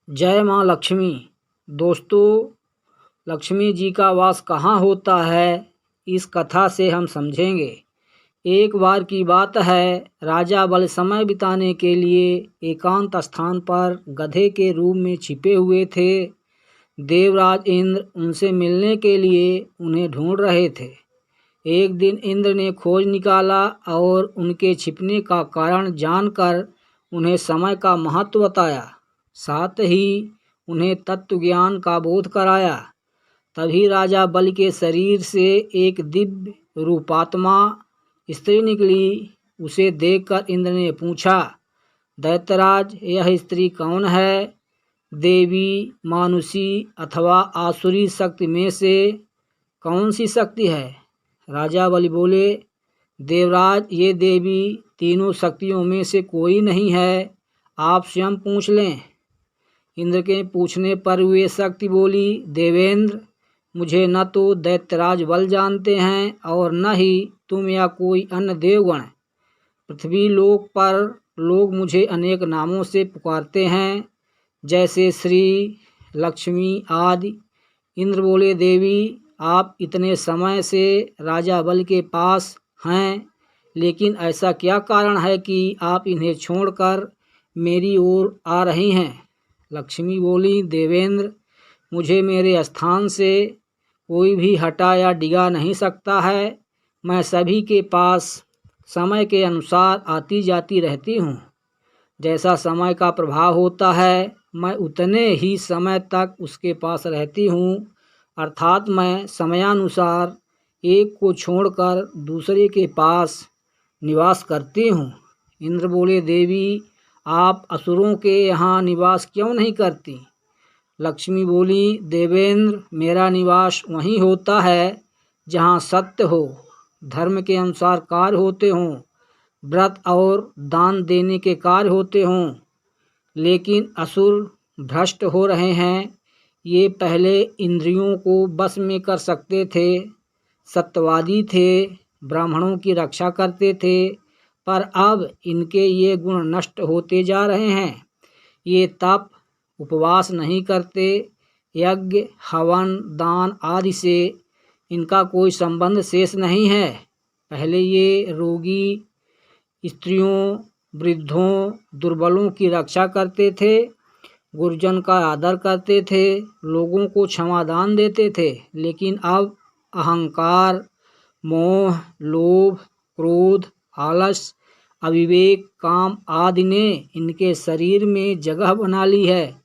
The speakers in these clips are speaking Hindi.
जय माँ लक्ष्मी। दोस्तों, लक्ष्मी जी का वास कहाँ होता है, इस कथा से हम समझेंगे। एक बार की बात है, राजा बल समय बिताने के लिए एकांत स्थान पर गधे के रूप में छिपे हुए थे। देवराज इंद्र उनसे मिलने के लिए उन्हें ढूंढ रहे थे। एक दिन इंद्र ने खोज निकाला और उनके छिपने का कारण जानकर उन्हें समय का महत्व बताया, साथ ही उन्हें तत्व ज्ञान का बोध कराया। तभी राजा बल के शरीर से एक दिव्य रूपात्मा स्त्री निकली। उसे देखकर इंद्र ने पूछा, दैत्यराज, यह स्त्री कौन है? देवी, मानुषी अथवा आसुरी शक्ति में से कौन सी शक्ति है? राजा बलि बोले, देवराज, ये देवी तीनों शक्तियों में से कोई नहीं है, आप स्वयं पूछ लें। इंद्र के पूछने पर वे शक्ति बोली, देवेंद्र, मुझे न तो दैत्यराज बल जानते हैं और न ही तुम या कोई अन्य देवगण। पृथ्वी लोक पर लोग मुझे अनेक नामों से पुकारते हैं, जैसे श्री, लक्ष्मी आदि। इंद्र बोले, देवी, आप इतने समय से राजा बल के पास हैं, लेकिन ऐसा क्या कारण है कि आप इन्हें छोड़कर मेरी ओर आ रही हैं? लक्ष्मी बोली, देवेंद्र, मुझे मेरे स्थान से कोई भी हटा या डिगा नहीं सकता है। मैं सभी के पास समय के अनुसार आती जाती रहती हूँ। जैसा समय का प्रभाव होता है, मैं उतने ही समय तक उसके पास रहती हूँ, अर्थात मैं समयानुसार एक को छोड़कर दूसरे के पास निवास करती हूँ। इंद्र बोले, देवी, आप असुरों के यहाँ निवास क्यों नहीं करती? लक्ष्मी बोली, देवेंद्र, मेरा निवास वहीं होता है जहाँ सत्य हो, धर्म के अनुसार कार्य होते हों, व्रत और दान देने के कार्य होते हों। लेकिन असुर भ्रष्ट हो रहे हैं। ये पहले इंद्रियों को बस में कर सकते थे, सत्यवादी थे, ब्राह्मणों की रक्षा करते थे, पर अब इनके ये गुण नष्ट होते जा रहे हैं। ये तप, उपवास नहीं करते, यज्ञ, हवन, दान आदि से इनका कोई संबंध शेष नहीं है। पहले ये रोगी, स्त्रियों, वृद्धों, दुर्बलों की रक्षा करते थे, गुरुजन का आदर करते थे, लोगों को क्षमादान देते थे। लेकिन अब अहंकार, मोह, लोभ, क्रोध, आलस, अविवेक, काम आदि ने इनके शरीर में जगह बना ली है।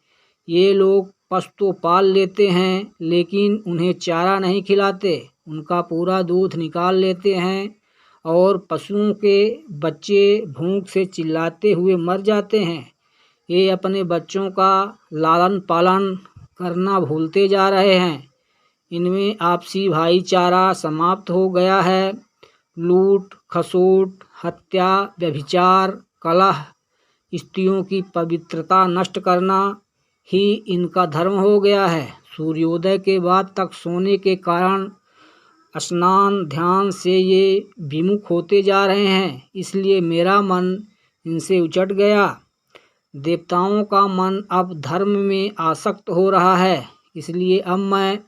ये लोग पशु तो पाल लेते हैं, लेकिन उन्हें चारा नहीं खिलाते, उनका पूरा दूध निकाल लेते हैं और पशुओं के बच्चे भूख से चिल्लाते हुए मर जाते हैं। ये अपने बच्चों का लालन पालन करना भूलते जा रहे हैं। इनमें आपसी भाईचारा समाप्त हो गया है। लूट, खसोट, हत्या, व्यभिचार, कलह, स्त्रियों की पवित्रता नष्ट करना ही इनका धर्म हो गया है। सूर्योदय के बाद तक सोने के कारण स्नान ध्यान से ये विमुख होते जा रहे हैं, इसलिए मेरा मन इनसे उचट गया। देवताओं का मन अब धर्म में आसक्त हो रहा है, इसलिए अब मैं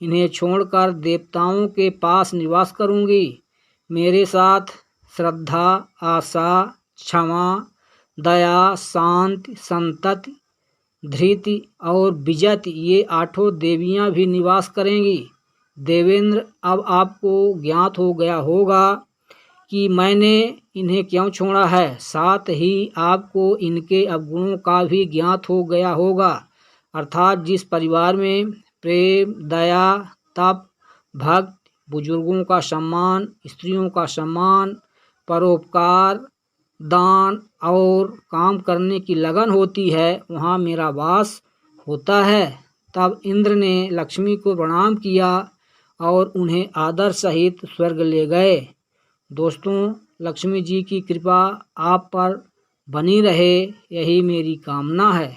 इन्हें छोड़कर देवताओं के पास निवास करूंगी। मेरे साथ श्रद्धा, आशा, क्षमा, दया, शांति, संतति, धृति और विजति, ये आठों देवियां भी निवास करेंगी। देवेंद्र, अब आपको ज्ञात हो गया होगा कि मैंने इन्हें क्यों छोड़ा है। साथ ही आपको इनके अवगुणों का भी ज्ञात हो गया होगा, अर्थात जिस परिवार में प्रेम, दया, तप, भक्ति, बुजुर्गों का सम्मान, स्त्रियों का सम्मान, परोपकार, दान और काम करने की लगन होती है, वहाँ मेरा वास होता है। तब इंद्र ने लक्ष्मी को प्रणाम किया और उन्हें आदर सहित स्वर्ग ले गए। दोस्तों, लक्ष्मी जी की कृपा आप पर बनी रहे, यही मेरी कामना है।